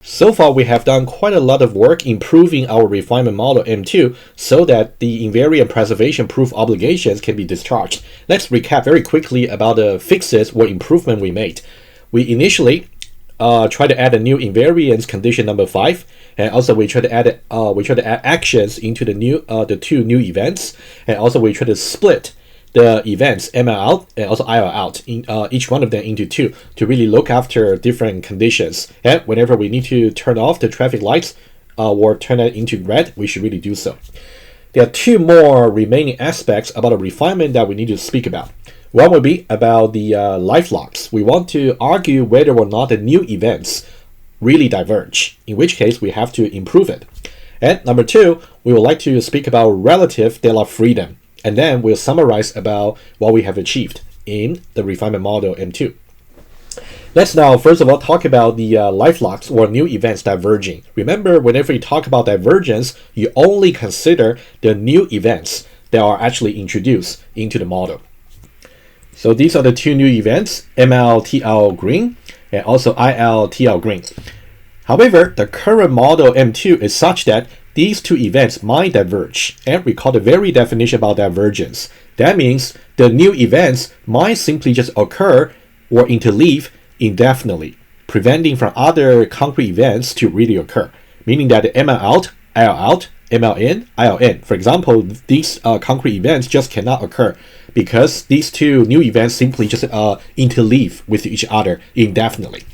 So far, we have done quite a lot of work improving our refinement model M2 so that the invariant preservation proof obligations can be discharged. Let's recap very quickly about the fixes or improvement we made. We initially tried to add a new invariance condition number 5, and also we tried to add actions into the two new events, and also we tried to split the events ML out and also IL out in each one of them into two to really look after different conditions. And whenever we need to turn off the traffic lights or turn it into red, we should really do so. There are two more remaining aspects about a refinement that we need to speak about. One would be about the life locks. We want to argue whether or not the new events really diverge, in which case we have to improve it. And number two, we would like to speak about relative Taylor freedom. And then we'll summarize about what we have achieved in the refinement model M2. Let's now first of all talk about the life locks or new events diverging. Remember, whenever you talk about divergence, you only consider the new events that are actually introduced into the model. So these are the two new events, ML-TL green and also IL-TL green. However, the current model M2 is such that these two events might diverge, and recall the very definition about divergence. That means the new events might simply just occur or interleave indefinitely, preventing from other concrete events to really occur, meaning that the ML out, IL out, ML in, IL in. For example, these concrete events just cannot occur because these two new events simply just interleave with each other indefinitely.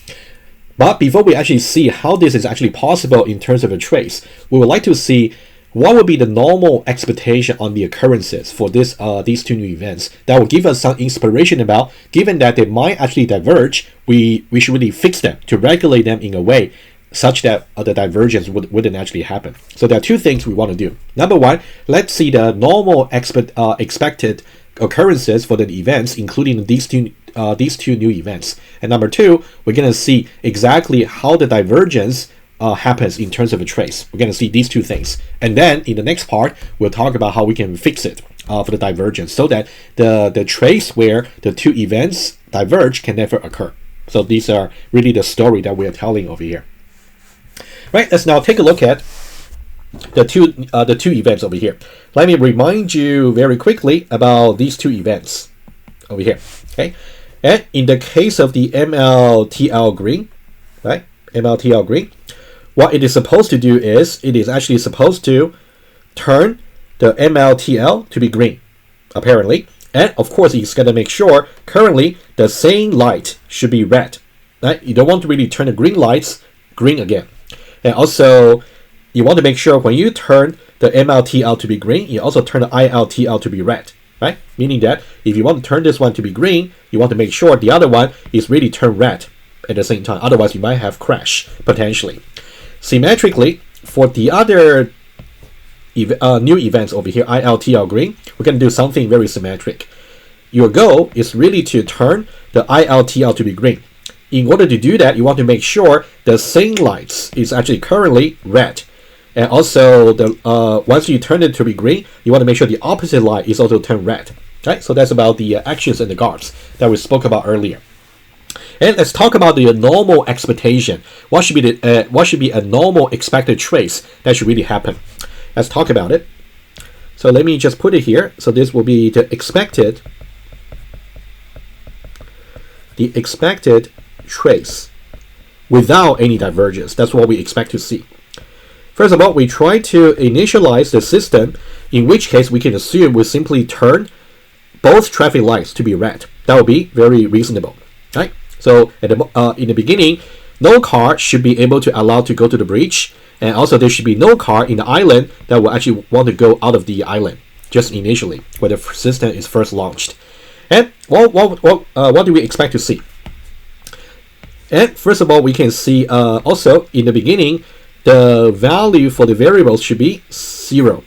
But before we actually see how this is actually possible in terms of a trace, we would like to see what would be the normal expectation on the occurrences for these two new events. That will give us some inspiration about, given that they might actually diverge, we should really fix them to regulate them in a way such that the divergence wouldn't actually happen. So there are two things we want to do. Number one, let's see the normal expected occurrences for the events, including these two new events. And number two, we're going to see exactly how the divergence happens in terms of a trace. We're going to see these two things. And then in the next part, we'll talk about how we can fix it for the divergence so that the trace where the two events diverge can never occur. So these are really the story that we are telling over here. Right, let's now take a look at the two events over here. Let me remind you very quickly about these two events over here. Okay, and in the case of the ML-TL green, right, ML-TL green, what it is supposed to do is it is actually supposed to turn the ML-TL to be green, apparently, and of course it's going to make sure currently the same light should be red. Right, you don't want to really turn the green lights green again. And also, you want to make sure when you turn the ML-TL to be green, you also turn the IL-TL to be red, right? Meaning that if you want to turn this one to be green, you want to make sure the other one is really turned red at the same time. Otherwise, you might have crash, potentially. Symmetrically, for the other new events over here, IL-TL green, we're going to do something very symmetric. Your goal is really to turn the IL-TL to be green. In order to do that, you want to make sure the same lights is actually currently red. And also, once you turn it to be green, you want to make sure the opposite light is also turned red. Right? So that's about the actions and the guards that we spoke about earlier. And let's talk about the normal expectation. What should be a normal expected trace that should really happen? Let's talk about it. So let me just put it here. So this will be the expected trace without any divergence. That's what we expect to see. First of all, we try to initialize the system, in which case we can assume we simply turn both traffic lights to be red. That would be very reasonable, right? So in the beginning, no car should be able to allow to go to the bridge, and also there should be no car in the island that will actually want to go out of the island, just initially, when the system is first launched. And what do we expect to see? And first of all, we can see also in the beginning, the value for the variables should be 0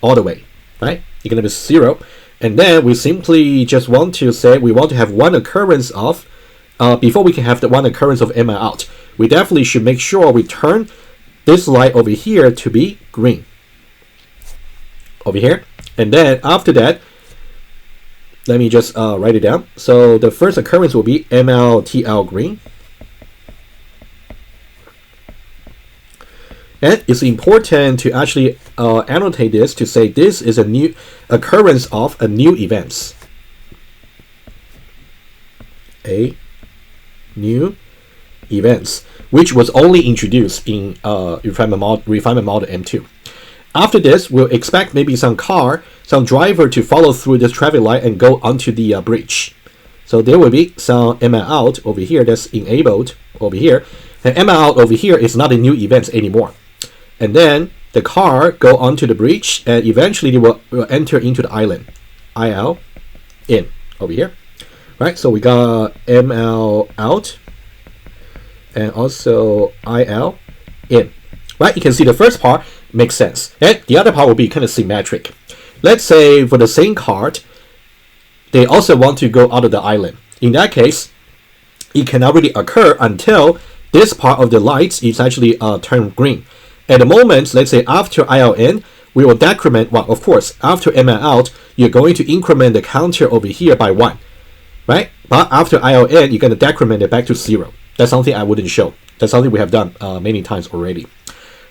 all the way, right? It's going to be 0. And then we simply just want to say we want to have one occurrence of, before we can have the one occurrence of ML out, we definitely should make sure we turn this light over here to be green. Over here. And then after that, let me just write it down. So the first occurrence will be ML-TL green. And it's important to actually annotate this to say this is a new occurrence of a new events. A new events, which was only introduced in refinement model M2. After this, we'll expect maybe some driver to follow through this traffic light and go onto the bridge. So there will be some ML out over here that's enabled over here. And ML out over here is not a new event anymore. And then the car go onto the bridge, and eventually they will enter into the island. IL in over here. Right, so we got ML out and also IL in. Right, you can see the first part makes sense. And the other part will be kind of symmetric. Let's say for the same card, they also want to go out of the island. In that case, it cannot really occur until this part of the lights is actually turned green. At the moment, let's say after IL in, we will decrement, well, of course, after ML out, you're going to increment the counter over here by 1. Right? But after IL in, you're going to decrement it back to 0. That's something I wouldn't show. That's something we have done many times already.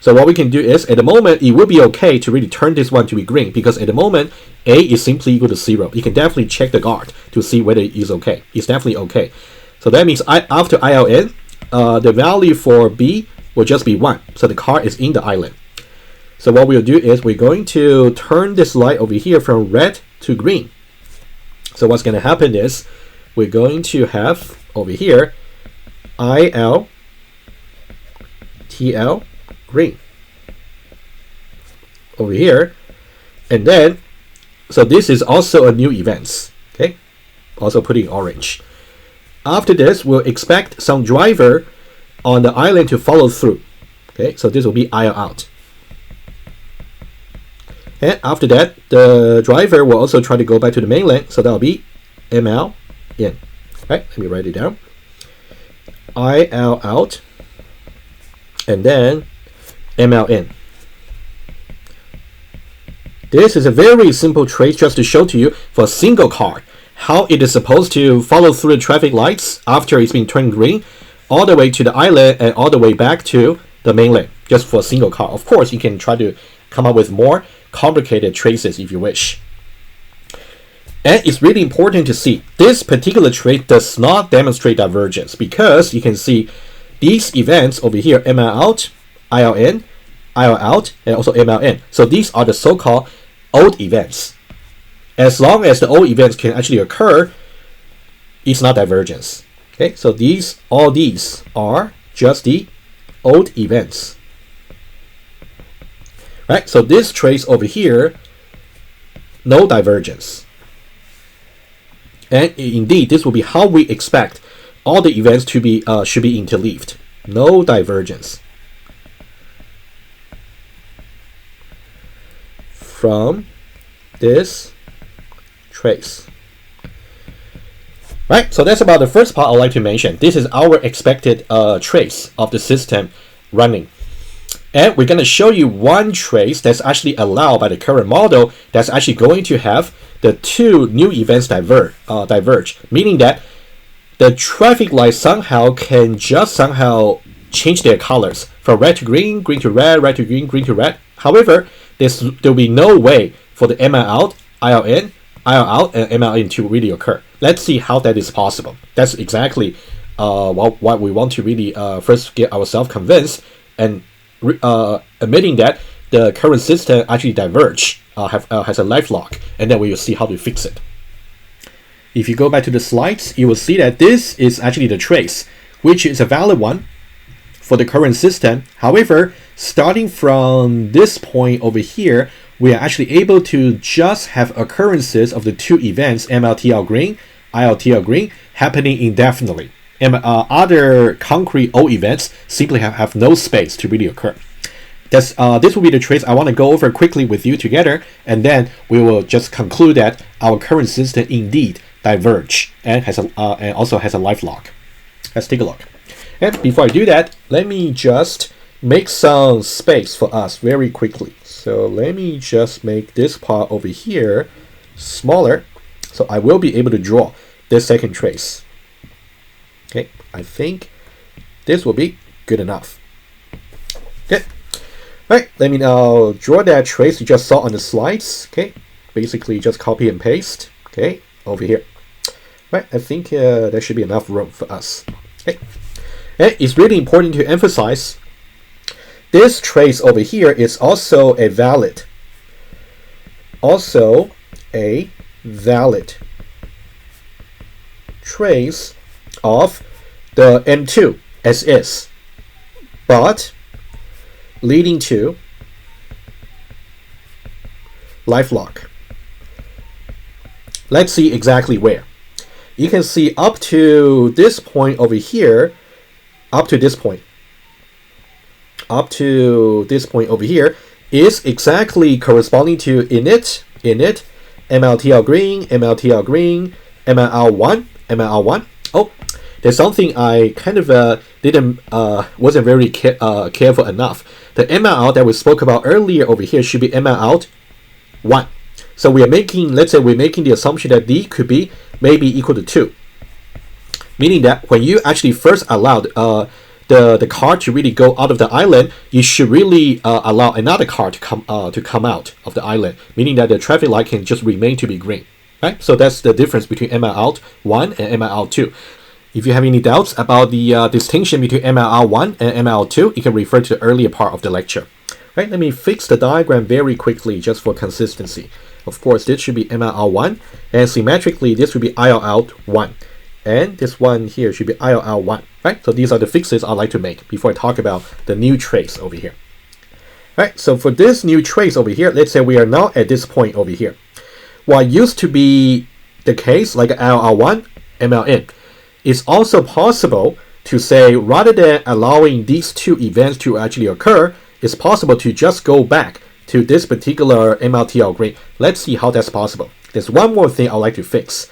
So what we can do is, at the moment, it would be okay to really turn this one to be green, because at the moment, A is simply equal to 0. You can definitely check the guard to see whether it is okay. It's definitely okay. So that means after IL in, the value for B will just be 1. So the car is in the island. So what we'll do is we're going to turn this light over here from red to green. So what's going to happen is we're going to have over here IL TL green over here, and then so this is also a new event. Okay, also putting orange. After this, we'll expect some driver on the island to follow through. Okay, so this will be IL out. And after that, the driver will also try to go back to the mainland, so that'll be ML in. Right, let me write it down. IL out, and then ML in. This is a very simple trace just to show to you for a single car how it is supposed to follow through the traffic lights after it's been turned green, all the way to the island and all the way back to the mainland, just for a single car. Of course, you can try to come up with more complicated traces if you wish. And it's really important to see this particular trace does not demonstrate divergence, because you can see these events over here, ML out, IL in, IL out, and also ML in. So these are the so-called old events. As long as the old events can actually occur, it's not divergence. Okay, so all these are just the old events. Right, so this trace over here, no divergence. And indeed, this will be how we expect all the events to be should be interleaved. No divergence from this trace. Right, so that's about the first part I'd like to mention. This is our expected trace of the system running. And we're going to show you one trace that's actually allowed by the current model that's actually going to have the two new events diverge, meaning that the traffic lights somehow can just somehow change their colors from red to green, green to red, red to green, green to red. However, there'll be no way for the ML out, IL in, IL out, and ML in to really occur. Let's see how that is possible. That's exactly what we want to really first get ourselves convinced, and admitting that the current system actually has a life lock, and then we will see how to fix it. If you go back to the slides, you will see that this is actually the trace, which is a valid one for the current system. However, starting from this point over here, we are actually able to just have occurrences of the two events, MLTL green, ILTL green, happening indefinitely. And other concrete O events simply have no space to really occur. This will be the trace I want to go over quickly with you together, and then we will just conclude that our current system indeed diverge and also has a life lock. Let's take a look. And before I do that, let me just make some space for us very quickly. So let me just make this part over here smaller, so I will be able to draw this second trace. Okay, I think this will be good enough. Okay, Right, let me now draw that trace you just saw on the slides. Okay, basically just copy and paste. Okay, over here. Right, I think there should be enough room for us. Okay, and it's really important to emphasize this trace over here is also a valid trace of the M2 as is, but leading to lifelock. Let's see exactly where. You can see up to this point over here, up to this point over here is exactly corresponding to init, MLTL green, MLR1. Oh, there's something I kind of wasn't very careful enough. The MLR that we spoke about earlier over here should be MLR 1. So we are making, let's say we're making the assumption that D could be maybe equal to 2. Meaning that when you actually first allowed the car to really go out of the island, you should really allow another car to come out of the island, meaning that the traffic light can just remain to be green. Right? So that's the difference between MLR 1 and MLR 2. If you have any doubts about the distinction between MLR 1 and MLR 2, you can refer to the earlier part of the lecture. Right? Let me fix the diagram very quickly just for consistency. Of course, this should be MLR 1, and symmetrically this would be ILR 1. And this one here should be ILR 1. Right? So these are the fixes I'd like to make before I talk about the new trace over here. Right? So for this new trace over here, let's say we are now at this point over here. What used to be the case, like LR1, MLN, it's also possible to say, rather than allowing these two events to actually occur, it's possible to just go back to this particular MLTL green. Let's see how that's possible. There's one more thing I'd like to fix.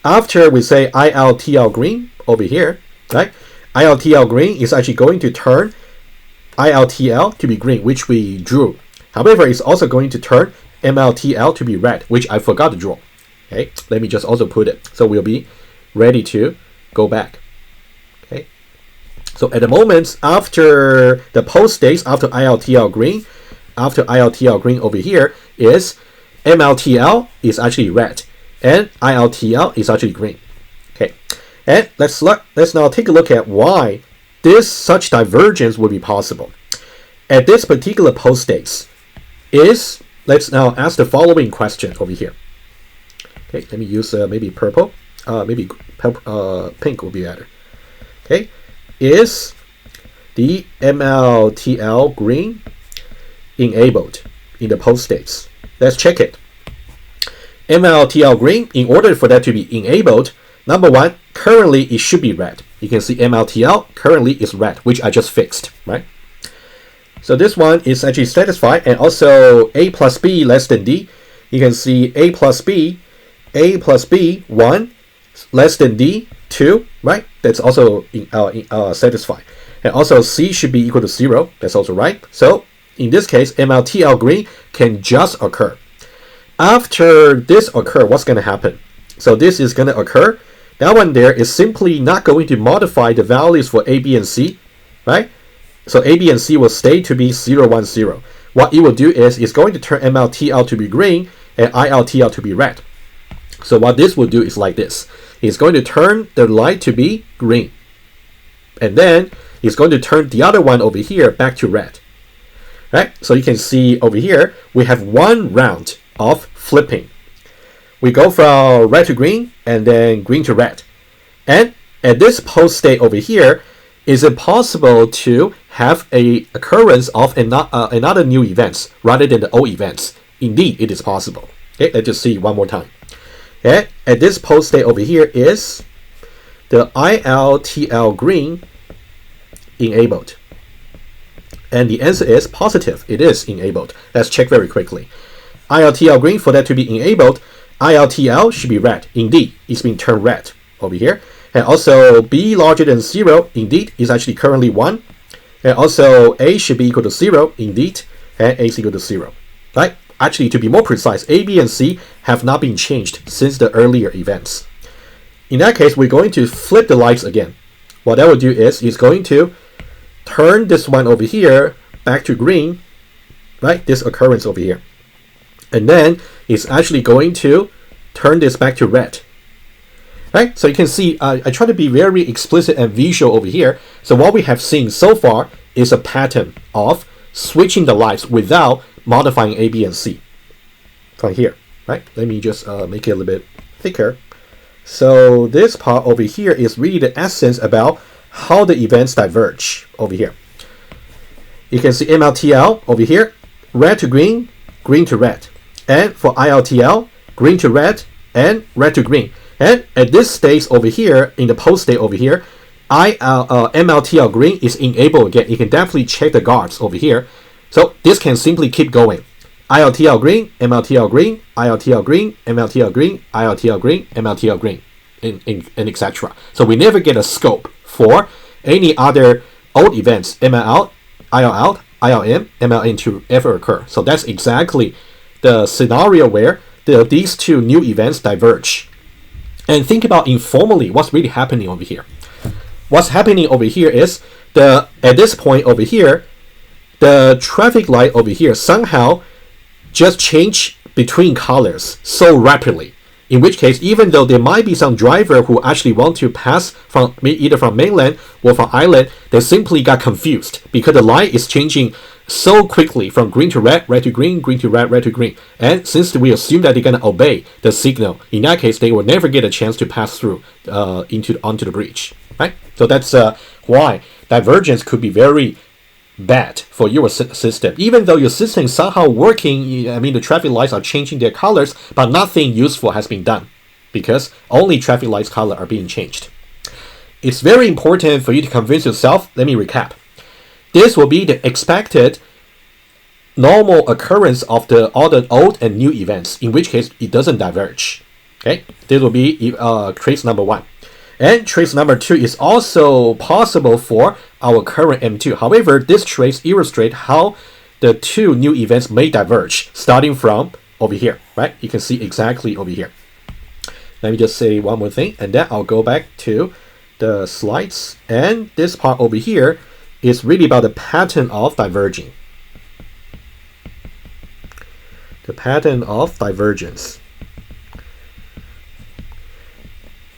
After we say ILTL green over here, right? ILTL green is actually going to turn ILTL to be green, which we drew. However, it's also going to turn MLTL to be red, which I forgot to draw. Okay, let me just also put it. So we'll be ready to go back. Okay, so at the moment, after the post states, after ILTL green over here is MLTL is actually red and ILTL is actually green. Okay, and let's now take a look at why such divergence would be possible. At this particular post states is, let's now ask the following question over here. Okay, let me use maybe purple, pink will be better. Okay, is the MLTL green enabled in the post states? Let's check it. MLTL green, in order for that to be enabled, number one, currently it should be red. You can see MLTL currently is red, which I just fixed, right? So this one is actually satisfied, and also A plus B less than D. You can see A plus B 1 less than D 2, right? That's also satisfied. And also C should be equal to 0. That's also right. So in this case, MLTL green can just occur. After this occur, what's going to happen? So this is going to occur. That one there is simply not going to modify the values for A, B, and C, right? So A, B, and C will stay to be 0, 1, 0. What it will do is it's going to turn MLTL to be green and ILTL to be red. So what this will do is like this. It's going to turn the light to be green. And then it's going to turn the other one over here back to red. Right? So you can see over here, we have one round of flipping. We go from red to green and then green to red. And at this post state over here, is it possible to have a occurrence of another new events rather than the old events? Indeed, it is possible. Okay, let's just see one more time. Okay, at this post state over here is the ILTL green enabled. And the answer is positive. It is enabled. Let's check very quickly. ILTL green, for that to be enabled, ILTL should be red. Indeed, it's being turned red over here. And also B larger than 0, indeed, is actually currently 1. And also A should be equal to 0, indeed, and A is equal to 0. Right? Actually, to be more precise, A, B, and C have not been changed since the earlier events. In that case, we're going to flip the lights again. What that will do is it's going to turn this one over here back to green right? This occurrence over here. And then it's actually going to turn this back to red. Right? So you can see I try to be very explicit and visual over here. So what we have seen so far is a pattern of switching the lights without modifying A, B, and C from here. Right? Let me just make it a little bit thicker. So this part over here is really the essence about how the events diverge over here. You can see MLTL over here, red to green, green to red. And for ILTL, green to red, and red to green. And at this stage over here, in the post state over here, MLTL green is enabled again. You can definitely check the guards over here. So this can simply keep going. ILTL green, MLTL green, ILTL green, MLTL green, ILTL green, MLTL green, and etc. So we never get a scope for any other old events, ML out, IL out, ILM, ML in to ever occur. So that's exactly the scenario where these two new events diverge. And think about informally what's really happening over here. What's happening over here is at this point over here, the traffic light over here somehow just change between colors so rapidly. In which case, even though there might be some driver who actually want to pass from either from mainland or from island, they simply got confused because the light is changing so quickly from green to red, red to green, green to red, red to green. And since we assume that they're going to obey the signal, in that case, they will never get a chance to pass through onto the bridge, right? So that's why divergence could be very bad for your system. Even though your system is somehow working, I mean, the traffic lights are changing their colors, but nothing useful has been done because only traffic lights color are being changed. It's very important for you to convince yourself. Let me recap. This will be the expected normal occurrence of all the old and new events, in which case it doesn't diverge. Okay, this will be trace number 1. And trace number 2 is also possible for our current M2. However, this trace illustrates how the two new events may diverge, starting from over here, right? You can see exactly over here. Let me just say one more thing, and then I'll go back to the slides. And this part over here is really about the pattern of diverging. The pattern of divergence.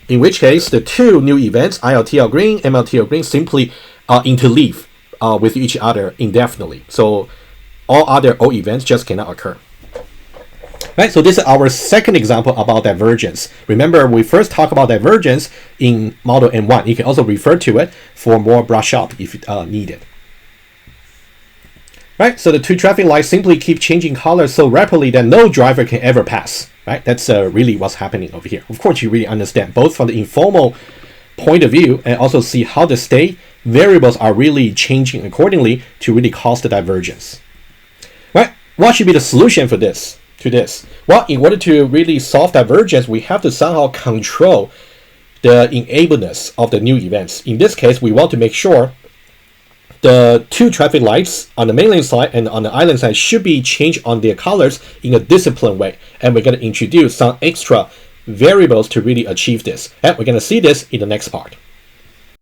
In which case, the two new events, ILTL green, MLTL green, simply interleave with each other indefinitely. So all other old events just cannot occur. Right, so this is our second example about divergence. Remember, we first talked about divergence in model M1. You can also refer to it for more brush up if needed. Right, so the two traffic lights simply keep changing color so rapidly that no driver can ever pass. Right, that's really what's happening over here. Of course, you really understand both from the informal point of view and also see how the state variables are really changing accordingly to really cause the divergence. Right, what should be the solution for this? Well, in order to really solve divergence, we have to somehow control the enableness of the new events. In this case, we want to make sure the two traffic lights on the mainland side and on the island side should be changed on their colors in a disciplined way. And we're going to introduce some extra variables to really achieve this. And we're going to see this in the next part.